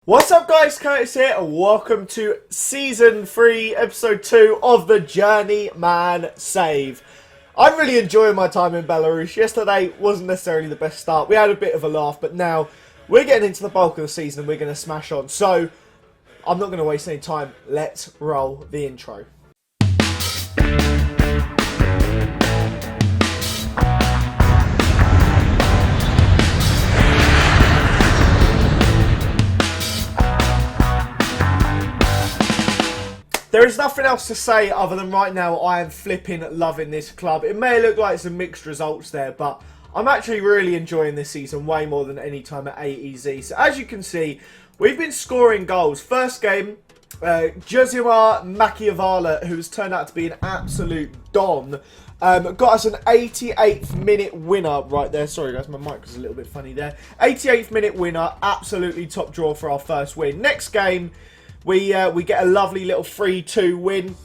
What's up guys, Curtis here and welcome to Season 3, Episode 2 of the Journeyman save. I'm really enjoying my time in Belarus. Yesterday wasn't necessarily the best start. We had a bit of a laugh, but now we're getting into the bulk of the season and we're going to smash on. So, I'm not going to waste any time. Let's roll the intro. There is nothing else to say other than right now I am flipping loving this club. It may look like some mixed results there, but I'm actually really enjoying this season way more than any time at AEZ. So as you can see, we've been scoring goals. First game, Journeyman Machiavala, who's turned out to be an absolute don, got us an 88th minute winner right there. Sorry guys, my mic was a little bit funny there. 88th minute winner, absolutely top draw for our first win. Next game, we get a lovely little 3-2 win.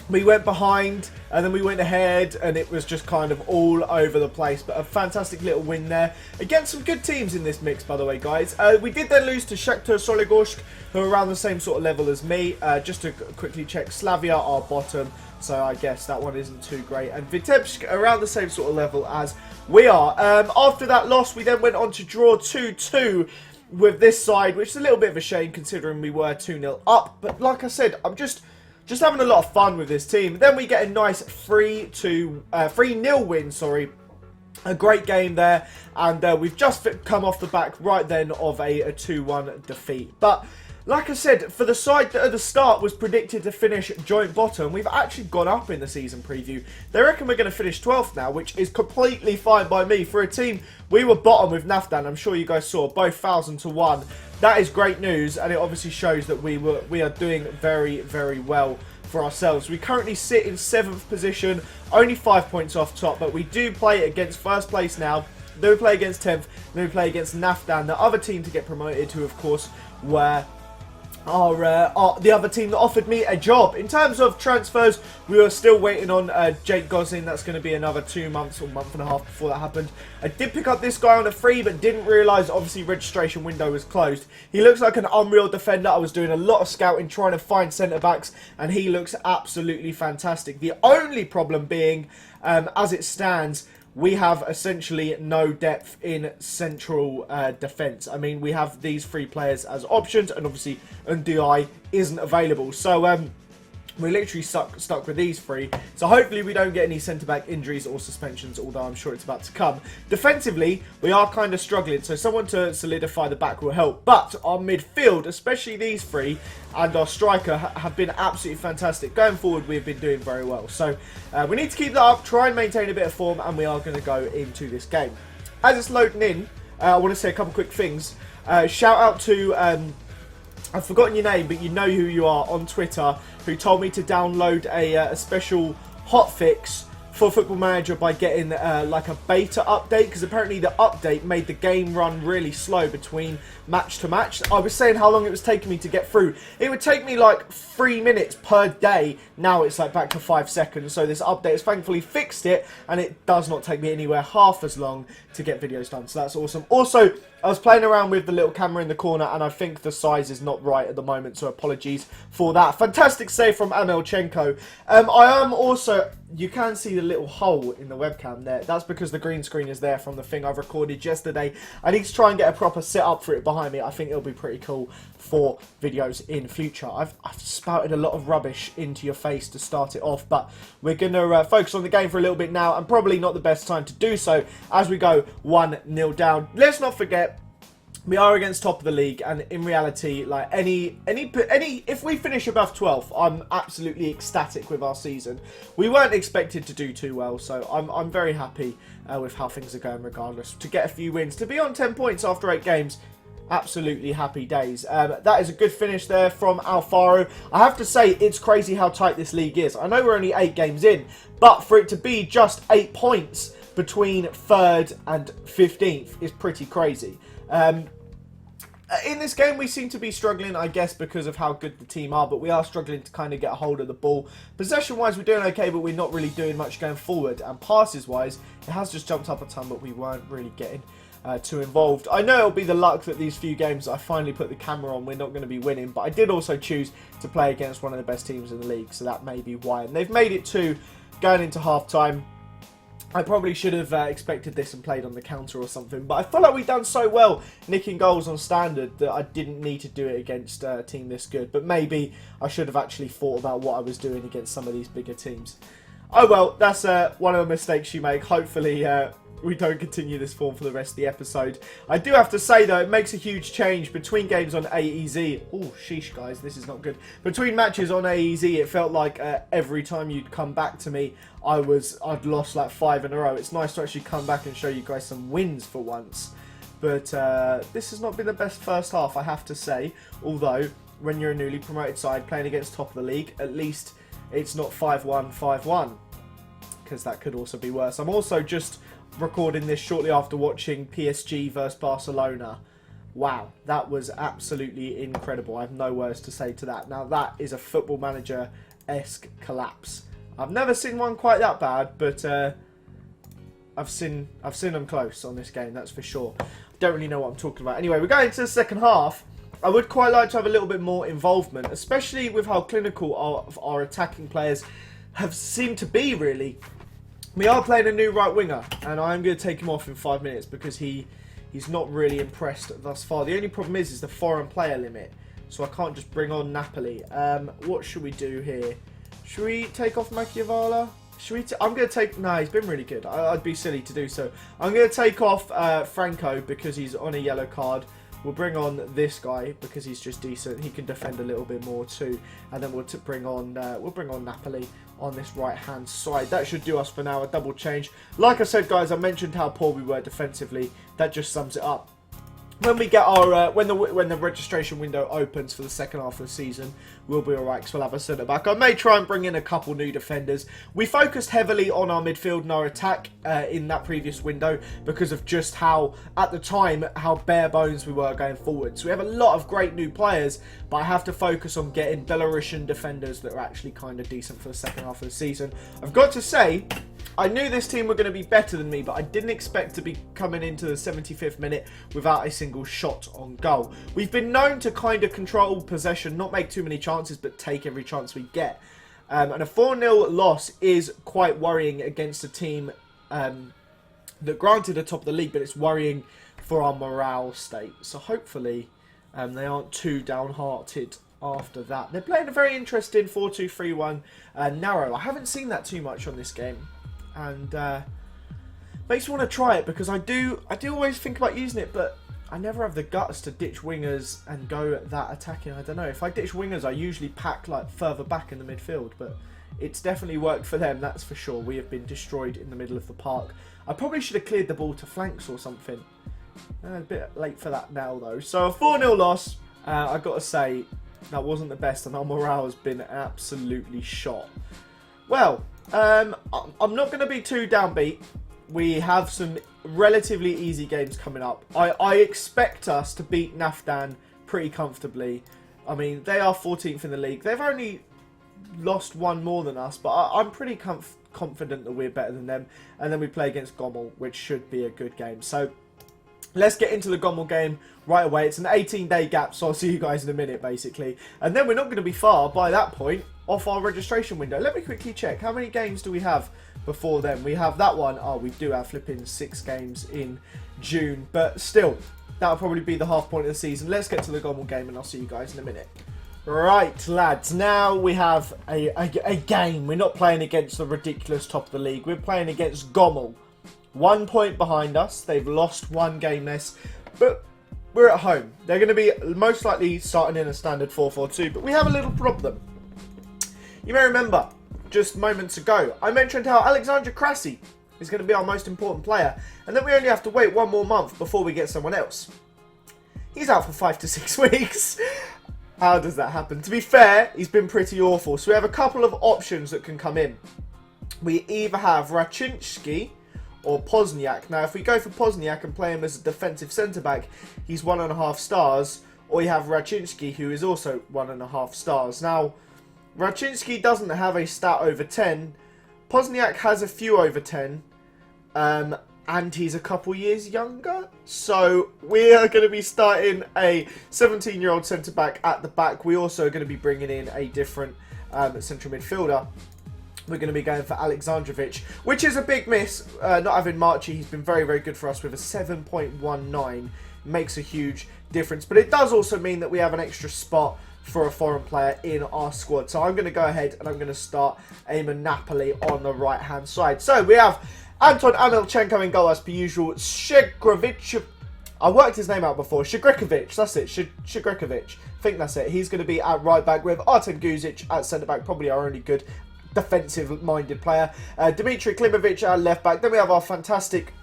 We went behind and then we went ahead and it was just kind of all over the place. But a fantastic little win there. Against some good teams in this mix, by the way, guys. We did then lose to Shakhtar Soligorsk, who are around the same sort of level as me. Just to quickly check, Slavia are bottom. So I guess that one isn't too great. And Vitebsk around the same sort of level as we are. After that loss, we then went on to draw 2-2. With this side, which is a little bit of a shame considering we were 2-0 up. But like I said, I'm just having a lot of fun with this team. Then we get a nice 3-0 win, sorry. A great game there. And we've just come off the back right then of a 2-1 defeat. But like I said, for the side that at the start was predicted to finish joint bottom, we've actually gone up in the season preview. They reckon we're going to finish 12th now, which is completely fine by me. For a team, we were bottom with Naftan. I'm sure you guys saw both 1,000-1. That is great news, and it obviously shows that we are doing very, very well for ourselves. We currently sit in 7th position, only 5 points off top, but we do play against first place now. Then we play against 10th, then we play against Naftan, the other team to get promoted, who of course were the other team that offered me a job. In terms of transfers, we were still waiting on Jake Gosling. That's going to be another 2 months or month and a half before that happened. I did pick up this guy on a free, but didn't realise, obviously, registration window was closed. He looks like an unreal defender. I was doing a lot of scouting, trying to find centre-backs, and he looks absolutely fantastic. The only problem being, as it stands, we have essentially no depth in central defence. I mean, we have these 3 players as options, and obviously Ndiaye isn't available. So we're literally stuck with these 3. So hopefully we don't get any centre-back injuries or suspensions, although I'm sure it's about to come. Defensively, we are kind of struggling, so someone to solidify the back will help. But our midfield, especially these 3, and our striker have been absolutely fantastic. Going forward, we've been doing very well. So we need to keep that up, try and maintain a bit of form, and we are going to go into this game. As it's loading in, I want to say a couple quick things. Shout out to... I've forgotten your name, but you know who you are on Twitter, who told me to download a special hotfix for Football Manager by getting like a beta update, because apparently the update made the game run really slow between match to match. I was saying how long it was taking me to get through. It would take me like 3 minutes per day. Now it's like back to 5 seconds. So this update has thankfully fixed it, and it does not take me anywhere half as long to get videos done. So that's awesome. Also, I was playing around with the little camera in the corner, and I think the size is not right at the moment, so apologies for that. Fantastic save from Amelchenko. I am also... You can see the little hole in the webcam there. That's because the green screen is there from the thing I've recorded yesterday. I need to try and get a proper setup for it behind me. I think it'll be pretty cool for videos in future. I've spouted a lot of rubbish into your face to start it off, but we're going to focus on the game for a little bit now, and probably not the best time to do so as we go 1-0 down. Let's not forget, we are against top of the league, and in reality, like if we finish above 12th, I'm absolutely ecstatic with our season. We weren't expected to do too well, so I'm very happy with how things are going regardless. To get a few wins, to be on 10 points after 8 games, absolutely happy days. That is a good finish there from Alfaro. I have to say, it's crazy how tight this league is. I know we're only 8 games in, but for it to be just 8 points between 3rd and 15th is pretty crazy. In this game, we seem to be struggling, I guess, because of how good the team are, but we are struggling to kind of get a hold of the ball. Possession-wise, we're doing okay, but we're not really doing much going forward. And passes-wise, it has just jumped up a ton, but we weren't really getting too involved. I know it'll be the luck that these few games I finally put the camera on, we're not going to be winning, but I did also choose to play against one of the best teams in the league, so that may be why. And they've made it to going into half-time. I probably should have expected this and played on the counter or something, but I feel like we've done so well nicking goals on standard that I didn't need to do it against a team this good. But maybe I should have actually thought about what I was doing against some of these bigger teams. Oh well, that's one of the mistakes you make. Hopefully we don't continue this form for the rest of the episode. I do have to say though, it makes a huge change between games on AEZ. Oh, sheesh guys, this is not good. Between matches on AEZ, it felt like every time you'd come back to me, I'd lost like 5 in a row. It's nice to actually come back and show you guys some wins for once. But this has not been the best first half, I have to say. Although, when you're a newly promoted side playing against top of the league, at least it's not 5-1, 5-1. Because that could also be worse. I'm also just recording this shortly after watching PSG versus Barcelona. Wow, that was absolutely incredible. I have no words to say to that. Now that is a Football Manager-esque collapse. I've never seen one quite that bad, but I've seen them close on this game, that's for sure. I don't really know what I'm talking about. Anyway, we're going into the second half. I would quite like to have a little bit more involvement, especially with how clinical our attacking players have seemed to be, really. We are playing a new right winger, and I'm going to take him off in 5 minutes because he's not really impressed thus far. The only problem is the foreign player limit, so I can't just bring on Napoli. What should we do here? Should we take off Machiavala? I'm going to take... No, he's been really good. I'd be silly to do so. I'm going to take off Franco because he's on a yellow card. We'll bring on this guy because he's just decent. He can defend a little bit more too. And then we'll bring on Napoli on this right-hand side. That should do us for now, a double change. Like I said, guys, I mentioned how poor we were defensively. That just sums it up. When we get our when the registration window opens for the second half of the season, we'll be alright because we'll have a centre back. I may try and bring in a couple new defenders. We focused heavily on our midfield and our attack in that previous window because of just how, at the time, how bare bones we were going forward. So we have a lot of great new players, but I have to focus on getting Belarusian defenders that are actually kind of decent for the second half of the season. I've got to say, I knew this team were going to be better than me, but I didn't expect to be coming into the 75th minute without a single shot on goal. We've been known to kind of control possession, not make too many chances, but take every chance we get. And a 4-0 loss is quite worrying against a team that granted are top of the league, but it's worrying for our morale state. So hopefully they aren't too downhearted after that. They're playing a very interesting 4-2-3-1 narrow. I haven't seen that too much on this game. And makes me want to try it because I do always think about using it, but I never have the guts to ditch wingers and go that attacking. I don't know. If I ditch wingers, I usually pack like further back in the midfield, but it's definitely worked for them, that's for sure. We have been destroyed in the middle of the park. I probably should have cleared the ball to flanks or something. A bit late for that now, though. So a 4-0 loss, I've got to say, that wasn't the best, and our morale has been absolutely shot. Well, I'm not going to be too downbeat. We have some relatively easy games coming up. I expect us to beat Nafdan pretty comfortably. I mean, they are 14th in the league. They've only lost one more than us, but I'm pretty confident that we're better than them. And then we play against Gommel, which should be a good game. So let's get into the Gommel game right away. It's an 18-day gap, so I'll see you guys in a minute, basically. And then we're not going to be far, by that point, off our registration window. Let me quickly check. How many games do we have before then? We have that one. Oh, we do have flipping 6 games in June. But still, that'll probably be the half point of the season. Let's get to the Gommel game, and I'll see you guys in a minute. Right, lads. Now we have a game. We're not playing against the ridiculous top of the league. We're playing against Gommel. 1 point behind us. They've lost 1 game less, but we're at home. They're going to be most likely starting in a standard 4-4-2, but we have a little problem. You may remember, just moments ago, I mentioned how Alexander Krasi is going to be our most important player, and that we only have to wait 1 more month before we get someone else. He's out for 5 to 6 weeks. How does that happen? To be fair, he's been pretty awful, so we have a couple of options that can come in. We either have Raczynski or Pozniak. Now, if we go for Pozniak and play him as a defensive centre-back, he's 1.5 stars. Or you have Raczynski, who is also 1.5 stars. Now, Raczynski doesn't have a stat over 10. Pozniak has a few over 10. And and he's a couple years younger. So we are going to be starting a 17-year-old centre-back at the back. We also are going to be bringing in a different central midfielder. We're going to be going for Alexandrovic, which is a big miss, not having Marchi. He's been very, very good for us with a 7.19. Makes a huge difference. But it does also mean that we have an extra spot for a foreign player in our squad. So I'm going to go ahead and I'm going to start Eamon Napoli on the right-hand side. So we have Anton Anelchenko in goal as per usual. Shigrovic, I worked his name out before. Shigrikovic, that's it. Shigrikovic. I think that's it. He's going to be at right back with Artem Guzic at centre back. Probably our only good defensive-minded player. Dmitry Klimovic at left back. Then we have our fantastic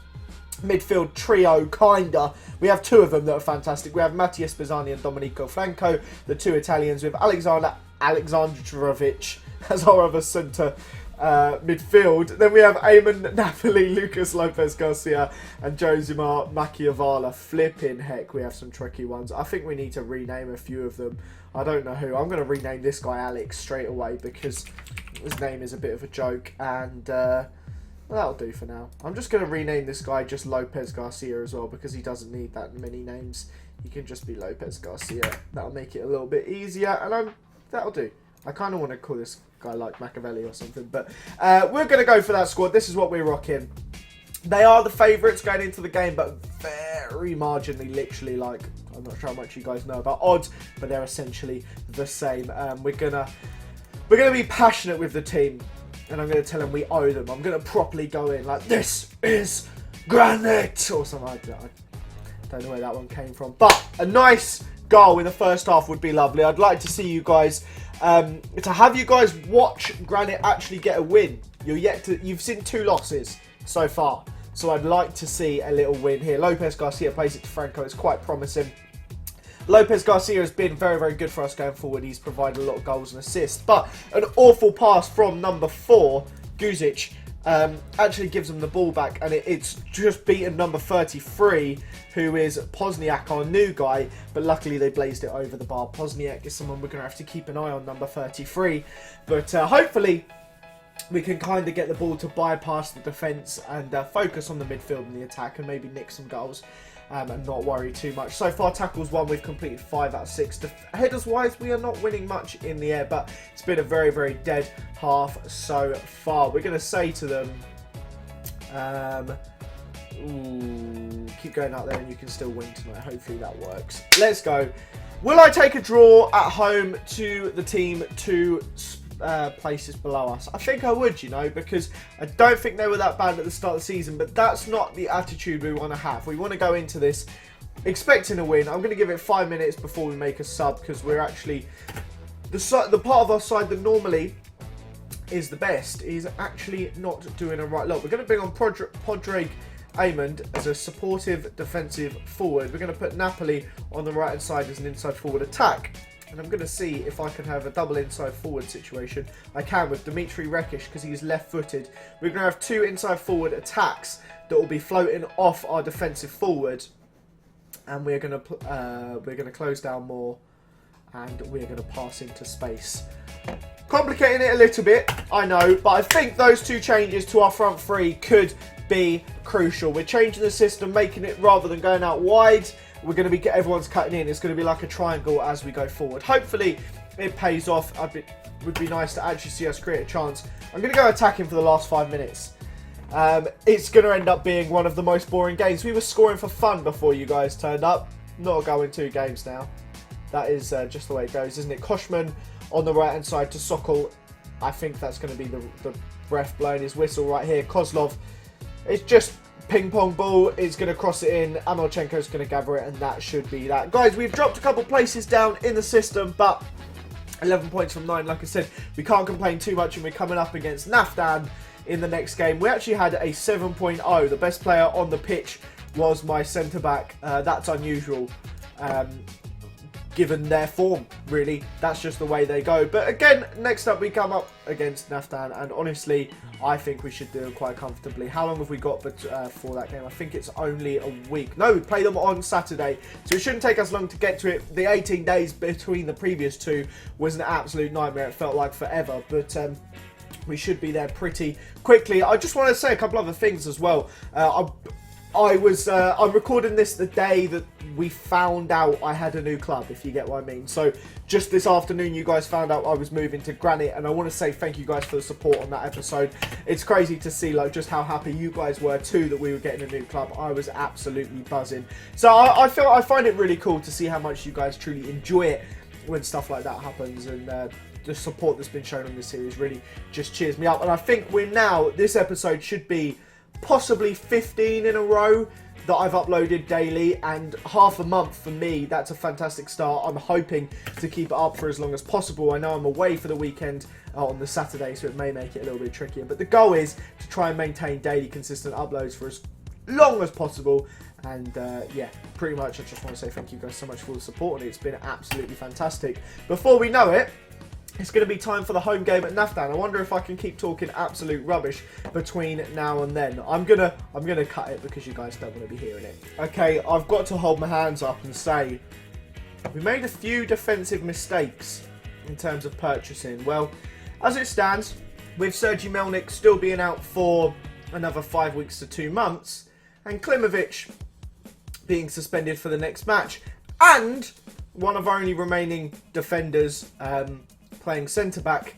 midfield trio, kinda. We have two of them that are fantastic. We have Mattia Spezzani and Domenico Franco, the two Italians, with Alexander Alexandrovic as our other centre midfield. Then we have Eamon Napoli, Lucas Lopez Garcia, and Josimar Machiavala. Flipping heck, we have some tricky ones. I think we need to rename a few of them. I don't know who. I'm going to rename this guy Alex straight away because his name is a bit of a joke, and that'll do for now. I'm just going to rename this guy just Lopez Garcia as well because he doesn't need that many names. He can just be Lopez Garcia. That'll make it a little bit easier, and that'll do. I kind of want to call this guy like Machiavelli or something, but we're going to go for that squad. This is what we're rocking. They are the favourites going into the game, but very marginally, literally, like, I'm not sure how much you guys know about odds, but they're essentially the same. We're gonna be passionate with the team, and I'm going to tell them we owe them. I'm going to properly go in like, this is granite, or something like that. I don't know where that one came from, but a nice goal in the first half would be lovely. I'd like to see you guys, to have you guys watch Granite actually get a win. You've seen 2 losses so far, so I'd like to see a little win here. Lopez Garcia plays it to Franco. It's quite promising. Lopez Garcia has been very, very good for us going forward. He's provided a lot of goals and assists. But an awful pass from number 4, Guzic, actually gives him the ball back. And it's just beaten number 33, who is Pozniak, our new guy. But luckily they blazed it over the bar. Pozniak is someone we're going to have to keep an eye on, number 33. But hopefully we can kind of get the ball to bypass the defence and focus on the midfield and the attack and maybe nick some goals. And not worry too much. So far, tackles 1, we've completed 5 out of 6. Headers-wise, we are not winning much in the air, but it's been a very, very dead half so far. We're going to say to them, keep going out there and you can still win tonight. Hopefully that works. Let's go. Will I take a draw at home to the team to places below us? I think I would, you know, because I don't think they were that bad at the start of the season, but that's not the attitude we want to have. We want to go into this expecting a win. I'm going to give it 5 minutes before we make a sub because we're actually the part of our side that normally is the best is actually not doing a right lot. We're going to bring on Podrick Amond as a supportive defensive forward. We're going to put Napoli on the right hand side as an inside forward attack. And I'm going to see if I can have a double inside forward situation. I can with Dimitri Rekic because he's left-footed. We're going to have 2 inside forward attacks that will be floating off our defensive forward, and we're going to close down more, and we're going to pass into space. Complicating it a little bit, I know, but I think those 2 changes to our front 3 could be crucial. We're changing the system, making it rather than going out wide. We're going to be everyone's cutting in. It's going to be like a triangle as we go forward. Hopefully it pays off. It would be nice to actually see us create a chance. I'm going to go attacking for the last 5 minutes. It's going to end up being one of the most boring games. We were scoring for fun before you guys turned up. Not a go in 2 games now. That is just the way it goes, isn't it? Koshman on the right hand side to Sokol. I think that's going to be the ref blowing his whistle right here. Kozlov. It's just ping pong ball is going to cross it in. Amelchenko's going to gather it, and that should be that. Guys, we've dropped a couple places down in the system, but 11 points from 9. Like I said, we can't complain too much, and we're coming up against Naftan in the next game. We actually had a 7.0. The best player on the pitch was my centre-back. That's unusual, given their form, really. That's just the way they go. But again, next up we come up against Naftan, and honestly, I think we should do it quite comfortably. How long have we got for that game? I think it's only a week. No, we play them on Saturday, so it shouldn't take us long to get to it. The 18 days between the previous 2 was an absolute nightmare. It felt like forever, but We should be there pretty quickly. I just want to say a couple other things as well. I'm recording this the day that we found out I had a new club, if you get what I mean. So just this afternoon, you guys found out I was moving to Granite, and I want to say thank you guys for the support on that episode. It's crazy to see like just how happy you guys were too that we were getting a new club. I was absolutely buzzing. So I find it really cool to see how much you guys truly enjoy it when stuff like that happens, and the support that's been shown on this series really just cheers me up. And I think this episode should be possibly 15 in a row that I've uploaded daily, and half a month for me, that's a fantastic start. I'm hoping to keep it up for as long as possible. I know I'm away for the weekend on the Saturday, so it may make it a little bit trickier, but the goal is to try and maintain daily consistent uploads for as long as possible. And yeah, pretty much I just want to say thank you guys so much for the support, and it's been absolutely fantastic. Before we know it, it's going to be time for the home game at Naftan. I wonder if I can keep talking absolute rubbish between now and then. I'm gonna cut it because you guys don't want to be hearing it. Okay, I've got to hold my hands up and say we made a few defensive mistakes in terms of purchasing. Well, as it stands, with Sergej Melnik still being out for another 5 weeks to 2 months, and Klimovic being suspended for the next match, and one of our only remaining defenders playing centre-back,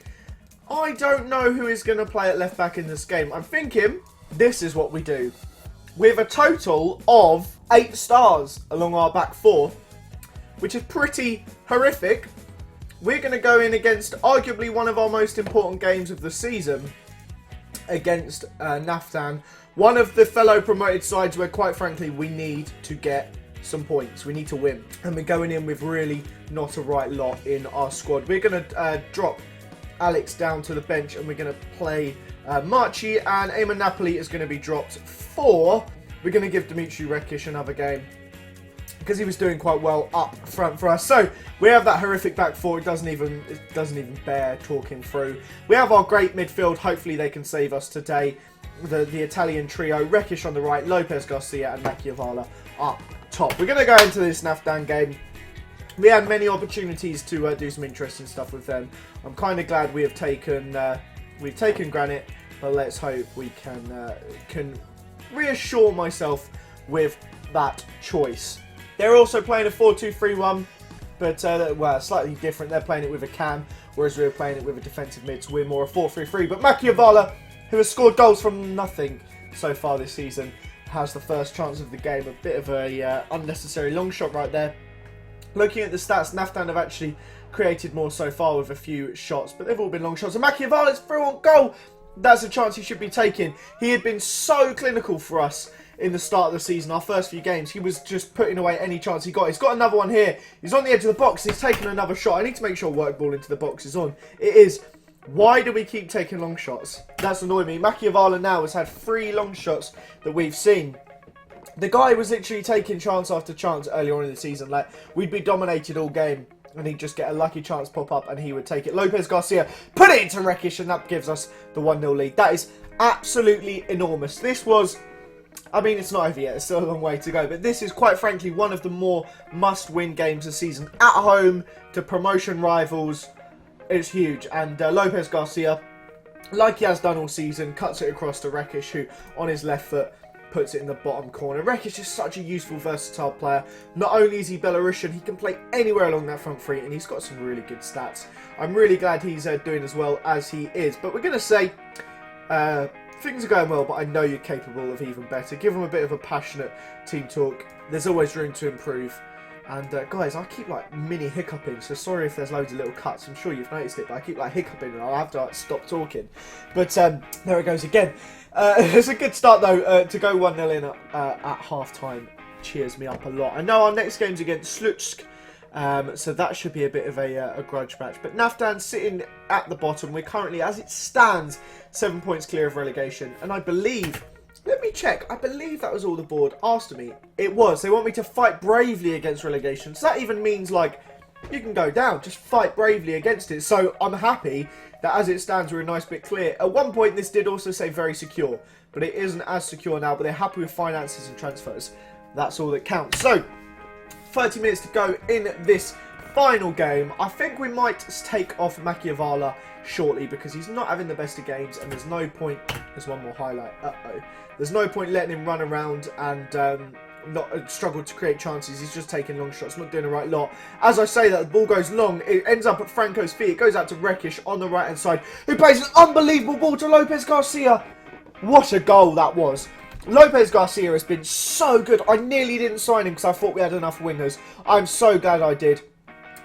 I don't know who is going to play at left-back in this game. I'm thinking this is what we do. With a total of 8 stars along our back 4, which is pretty horrific, we're going to go in against arguably one of our most important games of the season against Naftan. One of the fellow promoted sides where, quite frankly, we need to get some points. We need to win. And we're going in with really not a right lot in our squad. We're going to drop Alex down to the bench, and we're going to play Marchi, and Eamon Napoli is going to be dropped for. We're going to give Dimitri Rekic another game because he was doing quite well up front for us. So we have that horrific back 4. It doesn't even bear talking through. We have our great midfield. Hopefully they can save us today. The Italian trio, Rekic on the right, Lopez Garcia and Machiavala up top. We're going to go into this Naftan game. We had many opportunities to do some interesting stuff with them. I'm kind of glad we have taken Granite, but let's hope we can reassure myself with that choice. They're also playing a 4-2-3-1, but well, slightly different. They're playing it with a cam, whereas we're playing it with a defensive mid, so we're more a 4-3-3. But Machiavala, who has scored goals from nothing so far this season, has the first chance of the game. A bit of a unnecessary long shot right there. Looking at the stats, Naftan have actually created more so far with a few shots, but they've all been long shots. And Machiavala's through on goal. That's a chance he should be taking. He had been so clinical for us in the start of the season. Our first few games, he was just putting away any chance he got. He's got another one here. He's on the edge of the box. He's taken another shot. I need to make sure work ball into the box is on. It is. Why do we keep taking long shots? That's annoying me. Machiavala now has had 3 long shots that we've seen. The guy was literally taking chance after chance earlier on in the season. Like, we'd be dominated all game, and he'd just get a lucky chance pop up, and he would take it. Lopez Garcia put it into Rekic, and that gives us the 1-0 lead. That is absolutely enormous. This was, I mean, it's not over yet. It's still a long way to go, but this is quite frankly one of the more must-win games of the season. At home to promotion rivals, it's huge. And Lopez Garcia, like he has done all season, cuts it across to Rekic, who on his left foot puts it in the bottom corner. Rekic is such a useful, versatile player. Not only is he Belarusian, he can play anywhere along that front three, and he's got some really good stats. I'm really glad he's doing as well as he is. But we're going to say things are going well, but I know you're capable of even better. Give them a bit of a passionate team talk. There's always room to improve. And guys, I keep like mini hiccuping, so sorry if there's loads of little cuts. I'm sure you've noticed it, but I keep like hiccuping and I'll have to like, stop talking. But there it goes again. It's a good start though to go 1-0 in at half time. Cheers me up a lot. I know our next game's against Slutsk, so that should be a bit of a grudge match. But Naftan sitting at the bottom. We're currently, as it stands, 7 points clear of relegation, and I believe. Let me check. I believe that was all the board asked of me. It was. They want me to fight bravely against relegation. So that even means, like, you can go down. Just fight bravely against it. So I'm happy that as it stands, we're a nice bit clear. At one point, this did also say very secure. But it isn't as secure now. But they're happy with finances and transfers. That's all that counts. So, 30 minutes to go in this final game. I think we might take off Machiavala shortly because he's not having the best of games, and there's no point. There's one more highlight. There's no point letting him run around and not struggle to create chances. He's just taking long shots, not doing the right lot. As I say that, the ball goes long. It ends up at Franco's feet. It goes out to Rekic on the right-hand side, who plays an unbelievable ball to Lopez Garcia. What a goal that was. Lopez Garcia has been so good. I nearly didn't sign him because I thought we had enough wingers. I'm so glad I did.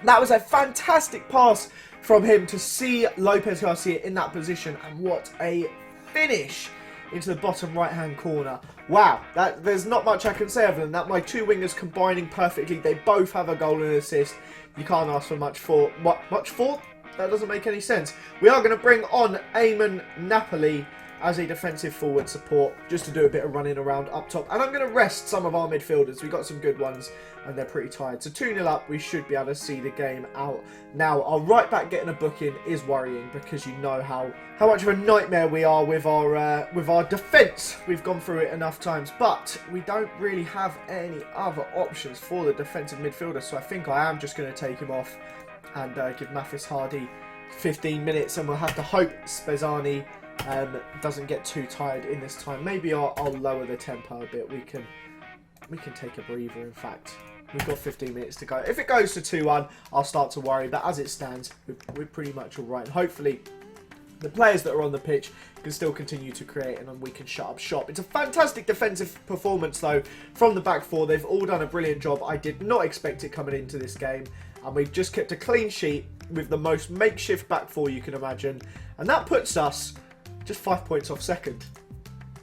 That was a fantastic pass from him to see Lopez Garcia in that position, and what a finish into the bottom right-hand corner. Wow, there's not much I can say other than that. My two wingers combining perfectly. They both have a goal and an assist. You can't ask for much for. Much for? That doesn't make any sense. We are going to bring on Eamon Napoli as a defensive forward support, just to do a bit of running around up top. And I'm going to rest some of our midfielders. We've got some good ones, and they're pretty tired. So 2-0 up, we should be able to see the game out. Now, our right back getting a booking is worrying, because you know how much of a nightmare we are with our defence. We've gone through it enough times, but we don't really have any other options for the defensive midfielder. So I think I am just going to take him off and give Mathis Hardy 15 minutes, and we'll have to hope Spezzani doesn't get too tired in this time. Maybe I'll lower the tempo a bit. We can take a breather. In fact, we've got 15 minutes to go. If it goes to 2-1, I'll start to worry. But as it stands, we're pretty much all right. And hopefully, the players that are on the pitch can still continue to create, and then we can shut up shop. It's a fantastic defensive performance, though, from the back four. They've all done a brilliant job. I did not expect it coming into this game, and we've just kept a clean sheet with the most makeshift back four you can imagine. And that puts us just 5 points off second.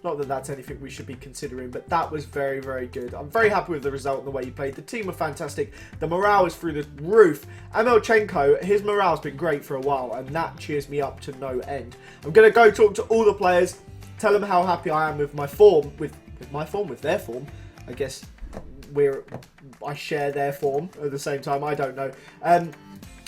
Not that that's anything we should be considering, but that was very, very good. I'm very happy with the result and the way he played. The team were fantastic. The morale is through the roof. Amelchenko, his morale's been great for a while, and that cheers me up to no end. I'm going to go talk to all the players, tell them how happy I am with my form, with their form. I guess I share their form at the same time. I don't know. And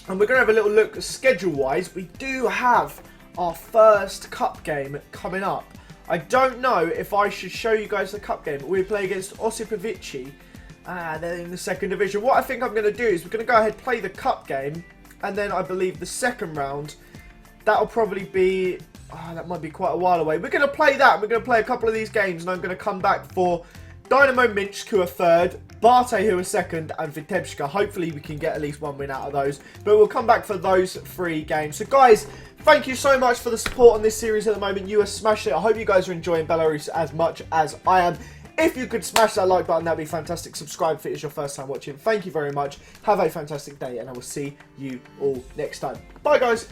we're going to have a little look schedule-wise. We do have our first cup game coming up. I don't know if I should show you guys the cup game. We play against Osipovici. They're in the second division. What I think I'm going to do is we're going to go ahead and play the cup game. And then I believe the second round, that'll probably be... that might be quite a while away. We're going to play that. We're going to play a couple of these games. And I'm going to come back for Dynamo Minsk, who are third, Barte, who are second, and Vitebska. Hopefully we can get at least one win out of those. But we'll come back for those 3 games. So guys, thank you so much for the support on this series at the moment. You have smashed it. I hope you guys are enjoying Belarus as much as I am. If you could smash that like button, that'd be fantastic. Subscribe if it is your first time watching. Thank you very much. Have a fantastic day, and I will see you all next time. Bye, guys.